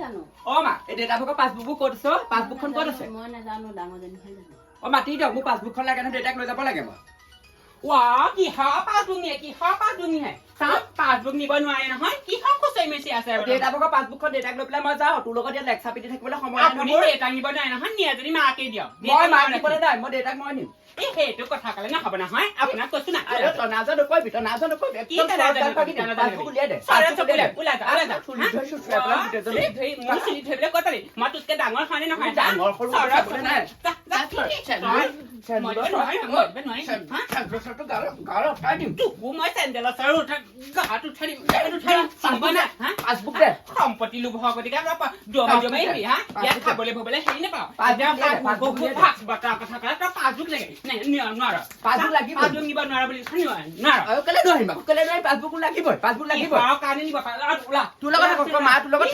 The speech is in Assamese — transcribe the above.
জানো মা এই দেউতাকৰ পাছবুকবোৰ ক'ত আছে পাছবুকখন ক'ত আছে মই নাজানো ডাঙৰজনীহে জানো মাতি দিয়ক মোৰ পাছবুকখন লাগে নহয় দেউতাক লৈ যাব লাগে মই কিহৰ পাছবুক নিয়ে পাছবুক নিব নোৱাৰে নহয় কিহৰ খুচৰি মেচি আছে দেউতাকৰ পাছবুকখন দেউতাক লৈ পেলাই মই যাওঁ তোৰ লগত ইয়াত লেকচা পিটি থাকিবলৈ সময় আপুনি দেউতাক নিব নোৱাৰে নহয় নিয়ে যদি মাকে দিয়ক মই মাক দিবলৈ নাই মই দেউতাক মই নিম সেইটো কথা ক'লে নহ'ব নহয় আপোনাক কৈছো না নাজানো নকৰিবি তই নাজানো নকৰিবি মই তোতকে ডাঙৰ হয়নে নহয় ডাঙৰ সৰু নাই মই চেণ্ডেলৰ চৰ গাত উঠাই দিম পাছবুক দে সম্পত্তি লোভ গতিকে ইয়াত খাবলৈ ভবলৈ হেৰি নাপাওঁ কথা ক'লে তই পাছবুক লাগে নোৱাৰ পাছবুক লাগিব পাছবুক নিব নোৱাৰা বুলি নোৱাৰ কেলে নোৱাৰিম পাছবুক লাগিবই কাৰণে নিব তোৰ লগত মা তোৰ লগত